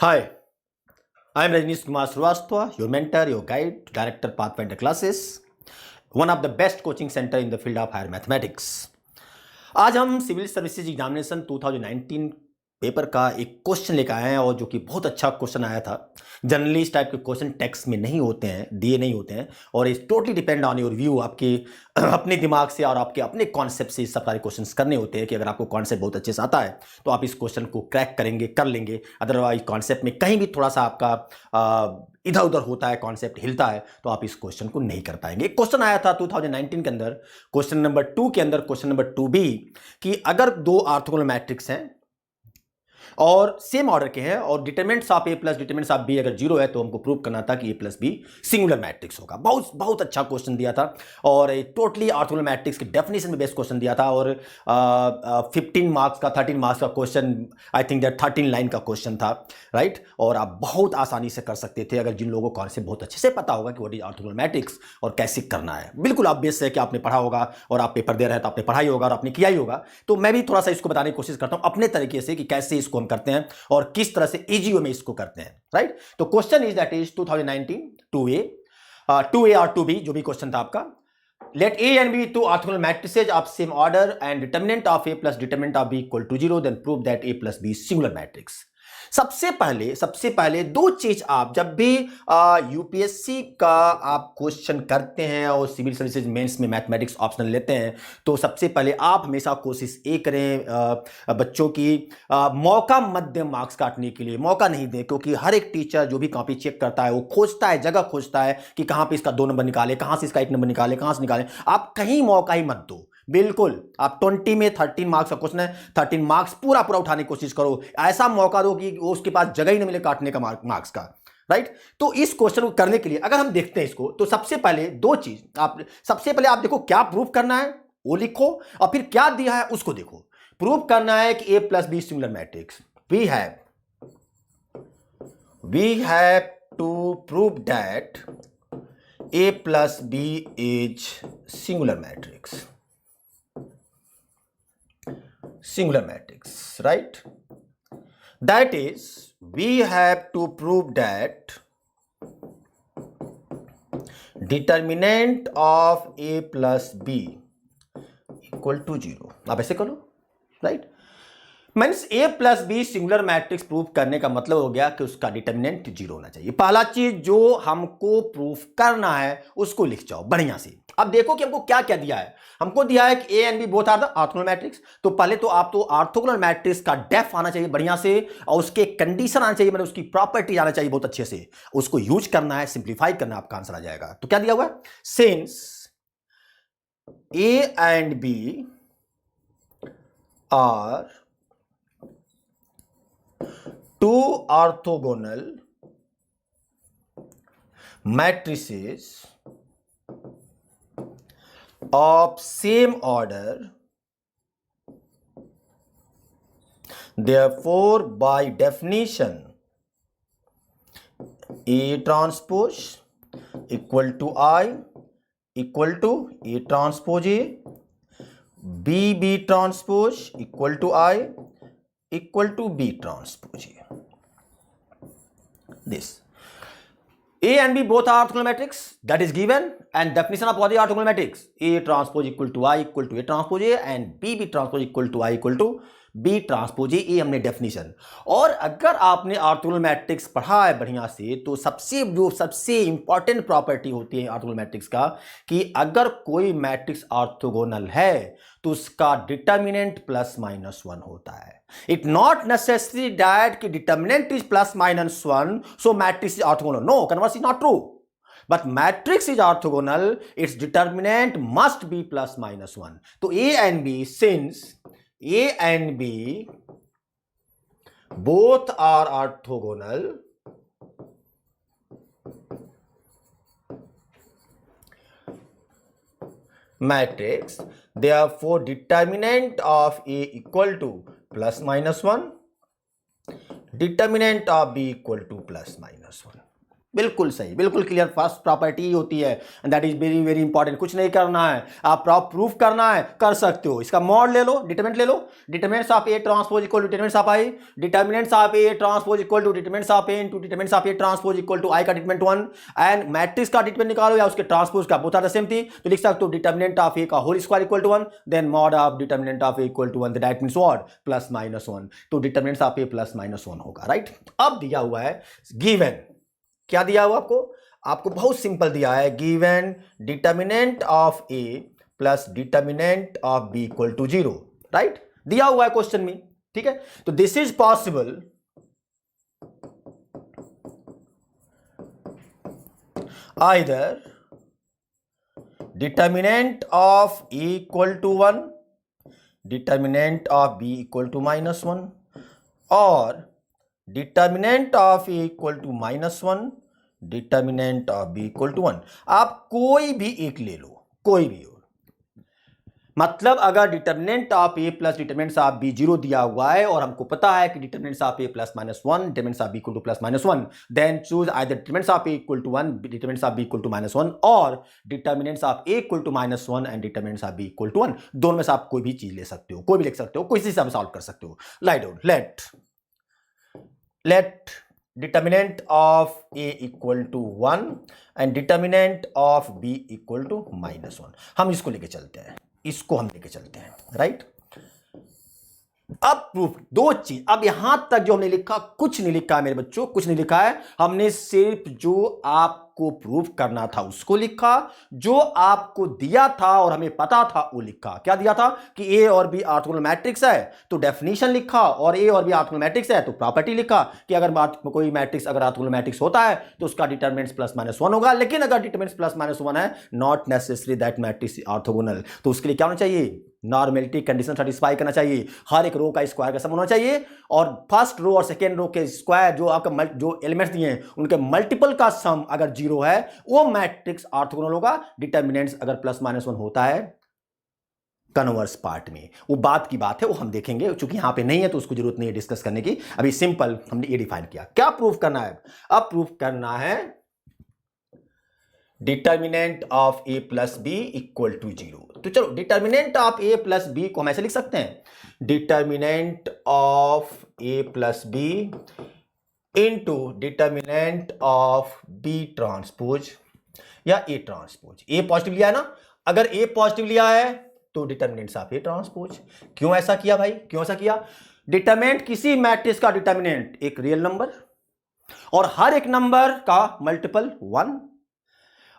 Hi, I am Rajnish Kumar Srivastava, your mentor, your guide, director, Pathfinder Classes, one of the best coaching center in the field of higher mathematics. आज हम civil services examination 2019 paper का एक question लेकर आए हैं और जो कि बहुत अच्छा क्वेश्चन आया था। जनरली इस टाइप के क्वेश्चन टेक्स्ट में नहीं होते हैं, दिए नहीं होते हैं और इस totally depend on your view. आपके अपने दिमाग से और आपके अपने कॉन्सेप्ट से सब सारे क्वेश्चंस करने होते हैं कि अगर आपको कॉन्सेप्ट बहुत अच्छे से आता है तो आप इस क्वेश्चन को क्रैक करेंगे, कर लेंगे। अदरवाइज कॉन्सेप्ट में कहीं भी थोड़ा सा आपका इधर उधर होता है, कॉन्सेप्ट हिलता है, तो आप इस क्वेश्चन को नहीं कर पाएंगे। एक क्वेश्चन आया था 2019 के अंदर, क्वेश्चन नंबर 2 के अंदर, क्वेश्चन नंबर 2B, कि अगर दो ऑर्थोगोनल मैट्रिक्स हैं और सेम ऑर्डर के हैं और determinants of A plus determinants of B अगर जीरो है तो हमको प्रूव करना था कि A plus B singular matrix होगा। बहुत बहुत अच्छा क्वेश्चन दिया था और टोटली ऑर्थोगोनल मैट्रिक्स की डेफिनेशन में बेस्ट क्वेश्चन दिया था और 15 मार्क्स का 13 मार्क्स का question, I think that 13 line का क्वेश्चन था, राइट। और आप बहुत आसानी से कर सकते थे अगर जिन लोगों को कॉन्सेप्ट बहुत अच्छे से पता होगा कि व्हाट इज ऑर्थोगोनल मैट्रिक्स और कैसे करना है। बिल्कुल ऑब्वियस है कि आपने पढ़ा होगा और आप पेपर दे रहे हैं तो आपने पढ़ा ही होगा और आपने किया ही होगा। तो मैं भी थोड़ा सा इसको बताने की कोशिश करता हूं अपने तरीके से कि कैसे इसको हम करते हैं और किस तरह से इजी वे में इसको करते हैं, राइट। तो question is that is 2019 2A और 2B जो भी क्वेश्चन था आपका। Let A and B two orthogonal matrices of same order and determinant of A plus determinant of B equal to 0, then prove that A plus B is singular matrix. सबसे पहले दो चीज, आप जब भी यूपीएससी का आप क्वेश्चन करते हैं और सिविल सर्विसेज मेंस में मैथमेटिक्स ऑप्शनल लेते हैं तो सबसे पहले आप हमेशा कोशिश ये करें बच्चों की मौका मत दें मार्क्स काटने के लिए, मौका नहीं दें, क्योंकि हर एक टीचर जो भी कॉपी चेक करता है वो खोजता है, जगह खोजता है कि कहां पे इसका 2 नंबर निकाले, कहां से इसका 1 नंबर निकाले, कहां से निकाले। आप कहीं मौका ही मत दो, बिल्कुल। आप 20 में 13 मार्क्स का क्वेश्चन है, 13 मार्क्स पूरा उठाने की कोशिश करो। ऐसा मौका दो कि उसके पास जगह ही नहीं मिले काटने का मार्क्स का, राइट। तो इस क्वेश्चन को करने के लिए अगर हम देखते हैं इसको तो सबसे पहले दो चीज, सबसे पहले आप देखो क्या प्रूफ करना है वो लिखो और फिर क्या दिया है उसको देखो। प्रूफ करना है कि A plus B singular matrix. We have to prove that A plus B is singular matrix, right? That is, we have to prove that determinant of A plus B equal to 0. आप ऐसे करो, right? Means ए plus B singular matrix proof करने का मतलब हो गया कि उसका डिटरमिनेंट 0 होना चाहिए। पहला चीज जो हमको प्रूफ करना है उसको लिख जाओ बढ़िया से। अब देखो कि हमको क्या क्या दिया है। हमको दिया है कि A and B both are the orthogonal matrix. तो पहले तो आप तो ऑर्थोगोनल मैट्रिक्स का डेफ आना चाहिए बढ़िया से और उसके कंडीशन आना चाहिए, मतलब उसकी प्रॉपर्टी आना चाहिए बहुत अच्छे से। उसको यूज करना है, सिंप्लीफाई करना, आपका आंसर आ जाएगा। तो क्या दिया हुआ है, since A and B are two orthogonal matrices of same order, therefore by definition A transpose equal to I equal to A transpose A, B transpose equal to I equal to B transpose A. This A and B both are orthogonal matrix, that is given, and definition of the orthogonal matrix A transpose equal to I equal to A transpose A and B transpose equal to I equal to B transpose A। ये हमने definition. और अगर आपने orthogonal matrix पढ़ा है बढ़िया से तो सबसे इंपॉर्टेंट प्रॉपर्टी होती है ऑर्थोगोनल मैट्रिक्स का कि अगर कोई मैट्रिक्स ऑर्थोगोनल है तो उसका डिटरमिनेंट प्लस माइनस 1 होता है। इट नॉट नेसेसरी दैट कि determinant is plus minus 1 so matrix is orthogonal. No, converse is not true. But matrix is orthogonal, its determinant must be plus minus 1. तो A and B, since A and B both are orthogonal, matrix, therefore determinant of A equal to plus minus 1, determinant of B equal to plus minus 1. बिल्कुल सही, बिल्कुल clear. First property होती है and that is very very important. कुछ नहीं करना है, आप प्रूफ करना है, कर सकते हो। इसका मॉड ले लो, डिटरमिनेंट ले लो। Determinants of A transpose equal to determinants of I, determinants of A transpose equal to determinants of A into determinants of A transpose equal to I का डिटरमिनेंट 1 एंड मैट्रिक्स का determinant निकालो या उसके transpose का, both are the same थी। तो लिख सकते हो डिटरमिनेंट ऑफ ए का whole square equal to 1 then mod of determinant of A equal to 1, that means what, plus minus 1। तो determinants of A plus minus 1 होगा, राइट। अब दिया हुआ है गिवन, क्या दिया हुआ आपको बहुत सिंपल दिया है, given determinant of A plus determinant of B equal to 0, right, दिया हुआ है क्वेश्चन में, ठीक है। तो this is possible either determinant of A equal to 1, determinant of B equal to -1 और determinant of A equal to -1, determinant of B equal to 1। आप कोई भी एक ले लो, कोई भी हो, मतलब अगर determinant of A plus determinant of B 0 दिया हुआ है और हमको पता है कि determinant of A plus -1, determinant of B equal to plus -1, then choose either determinant of A equal to 1, determinant of B equal to -1 और determinant of A equal to -1 and determinant of B equal to 1। दोनों में से आप कोई भी चीज ले सकते हो, कोई भी लिख सकते हो, कोई से आप सॉल्व कर सकते हो। Write down, let determinant of A equal to 1 and determinant of B equal to -1। हम इसको लेके चलते हैं, इसको हम लेके चलते हैं, राइट। अब प्रूफ, दो चीज। अब यहां तक जो हमने लिखा कुछ नहीं लिखा है मेरे बच्चों, कुछ नहीं लिखा है। हमने सिर्फ जो आपको प्रूफ करना था उसको लिखा, जो आपको दिया था और हमें पता था वो लिखा। क्या दिया था कि ए और बी ऑर्थोगोनल मैट्रिक्स है तो डेफिनेशन लिखा, और ए और बी ऑर्थोगोनल मैट्रिक्स है तो प्रॉपर्टी लिखा कि अगर कोई मैट्रिक्स अगर ऑर्थोगोनल मैट्रिक्स होता है तो उसका डिटरमिनेंट्स प्लस माइनस 1 होगा, लेकिन अगर डिटरमिनेंट्स प्लस माइनस 1 है, not necessary that matrix orthogonal. तो उसके लिए क्या होना चाहिए, नॉर्मेलिटी कंडीशन सेटिस्फाई करना चाहिए, हर एक रो का स्क्वायर का सम होना चाहिए, और फर्स्ट रो और सेकेंड रो के स्क्वायर जो आपका जो एलिमेंट्स दिए हैं उनके मल्टीपल का सम अगर 0 है वो मैट्रिक्स ऑर्थोगोनल होगा। डिटरमिनेंट्स अगर प्लस माइनस 1 होता है कन्वर्स पार्ट में, वो बात की बात है, वो हम देखेंगे, चूंकि यहां पे नहीं है तो उसको जरूरत नहीं है डिस्कस करने की। अभी सिंपल हमने ये डिफाइन किया। क्या प्रूफ करना है, अब प्रूफ करना है determinant of A plus B equal to 0। तो चलो determinant of A plus B को हम ऐसे लिख सकते हैं, determinant of A plus B into determinant of B transpose या ए ट्रांसपोज। ए पॉजिटिव लिया है ना, अगर ए पॉजिटिव लिया है तो डिटरमिनेंट ऑफ ए ट्रांसपोज। क्यों ऐसा किया भाई, क्यों ऐसा किया? डिटरमिनेंट किसी मैट्रिक्स का डिटरमिनेंट एक रियल नंबर और हर एक नंबर का मल्टीपल 1,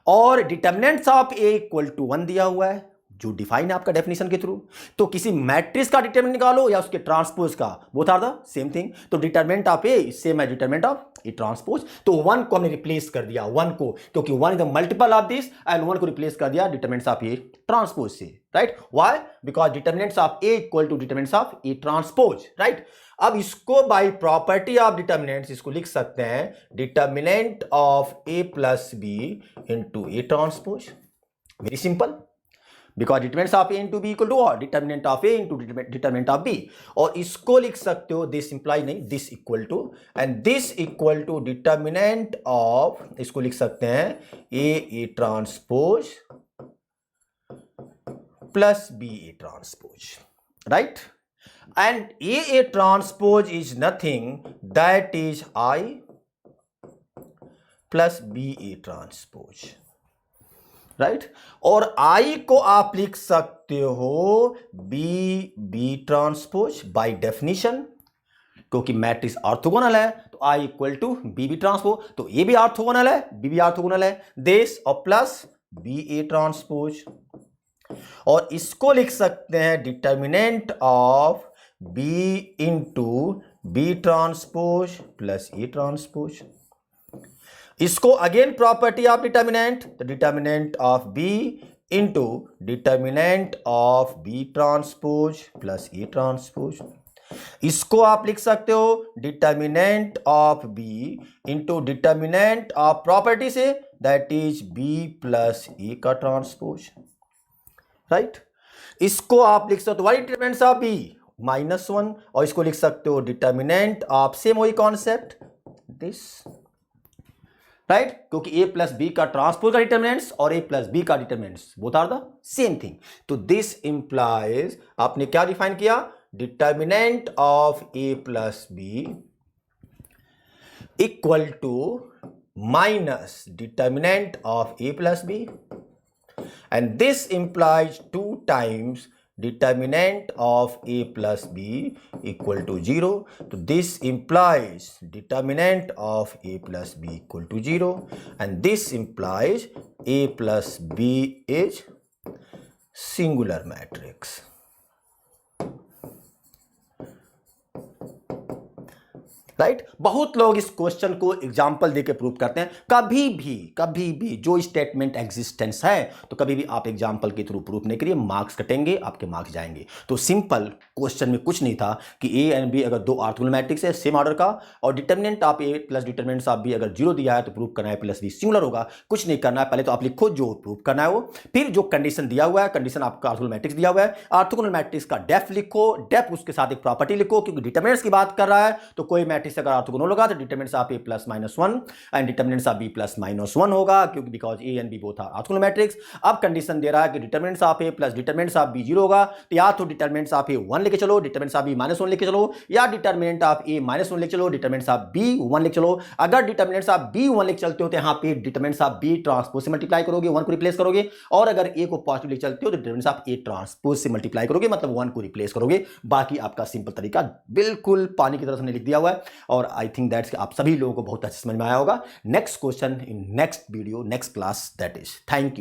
और determinants of A equal to 1 दिया हुआ है जो डिफाइन है आपका डेफिनेशन के थ्रू। तो किसी मैट्रिक्स का डिटरमिनेंट निकालो या उसके ट्रांसपोज का, both are the same thing. तो डिटरमिनेंट ऑफ ए सेम है डिटरमिनेंट ऑफ ए ट्रांसपोज। तो 1 को हमने रिप्लेस कर दिया, 1 को, क्योंकि 1 is the multiple of this, and 1 को रिप्लेस कर दिया डिटरमिनेंट्स ऑफ ए ट्रांसपोज से, right. Why? Because determinants of A equal to determinants of A transpose, right. अब इसको बाय प्रॉपर्टी ऑफ डिटरमिनेंट्स इसको लिख सकते हैं determinant of A plus B into A transpose. Very simple, because determinants of A into B equal to और determinant of A into determinant of B. और इसको लिख सकते हो दिस इंप्लाई नहीं, this equal to, and this equal to determinant of, इसको लिख सकते हैं A transpose plus B A transpose, right. And A transpose is nothing, that is I plus BA transpose, right? और I को आप लिख सकते हो B transpose by definition, क्योंकि मैट्रिक्स ऑर्थोगोनल है तो I equal to B transpose, तो A भी ऑर्थोगोनल है, B भी ऑर्थोगोनल है, दिस और प्लस BA ट्रांसपोज। और इसको लिख सकते हैं determinant of B into B transpose plus A transpose. इसको अगेन प्रॉपर्टी ऑफ डिटरमिनेंट, तो determinant of B into determinant of B transpose plus A transpose. इसको आप लिख सकते हो determinant of B into determinant of property से, that is B plus ए का transpose, right. इसको आप लिख सकते हो व्हाट डिटरमिनेंट्स ऑफ B -1, और इसको लिख सकते हो डिटरमिनेंट ऑफ, सेम वही कॉन्सेप्ट, दिस राइट, क्योंकि ए प्लस बी का ट्रांसपोज का डिटर्मिनेंट्स और ए प्लस बी का determinants both are the same thing. तो दिस इंप्लाइज, आपने क्या डिफाइन किया, determinant of A plus B equal to minus determinant of A plus B, and this implies 2 times determinant of a plus b equal to 0. So this implies determinant of a plus b equal to 0, and this implies a plus b is singular matrix. Right, बहुत लोग इस question को example देके prove करते हैं। कभी भी जो स्टेटमेंट एग्जिस्टेंस है तो कभी भी आप एग्जाम्पल के थ्रू प्रूफ नहीं करिए, मार्क्स कटेंगे, आपके मार्क्स जाएंगे। तो सिंपल क्वेश्चन में कुछ नहीं था कि ए एंड बी अगर दो ऑर्थोगोनल मैट्रिक्स है सेम ऑर्डर का, और determinant of A plus determinant of B अगर 0 दिया है तो प्रूफ करना है प्लस बी सिंगुलर होगा। कुछ नहीं करना है, पहले तो आप लिखो जो प्रूफ करना है वो, फिर जो कंडीशन दिया हुआ है, कंडीशन आपका ऑर्थोगोनल मैट्रिक्स दिया हुआ है, ऑर्थोगोनल मैट्रिक्स का डेफ लिखो, डेफ उसके साथ एक प्रॉपर्टी लिखो, क्योंकि डिटर्मिनेंट्स की बात कर रहा है तो कोई मैट्रिक्स अगर ऑर्थोगोनल होगा तो determinants of A plus minus 1 and determinants of B plus minus 1 होगा, क्योंकि because A and B both are orthogonal matrix. अब कंडीशन दे रहा है कि determinants of A plus determinants of B 0 होगा, तो या तो डिटरमिनेंट्स ऑफ ए 1 लेके चलो, डिटरमिनेंट्स ऑफ बी माइनस 1 लेके चलो, या डिटरमिनेंट ऑफ ए माइनस 1 लेके चलो, डिटरमिनेंट्स ऑफ बी 1 लेके चलो। अगर डिटरमिनेंट्स ऑफ बी 1 लेके चलते हो तो यहाँ पे डिटरमिनेंट्स ऑफ बी ट्रांसपोज से मल्टीप्लाई करोगे, 1 को रिप्लेस करोगे, और अगर ए को पॉजिटिव लेके चलते हो तो डिटरमिनेंट्स ऑफ ए ट्रांसपोज से मल्टीप्लाई करोगे, मतलब 1 को रिप्लेस करोगे। बाकी आपका सिंपल तरीका बिल्कुल पानी की तरह से लिख दिया हुआ है, और आई थिंक दैट्स आप सभी लोगों को बहुत अच्छे समझ में आया होगा। Next question in next video, next class, that is thank you.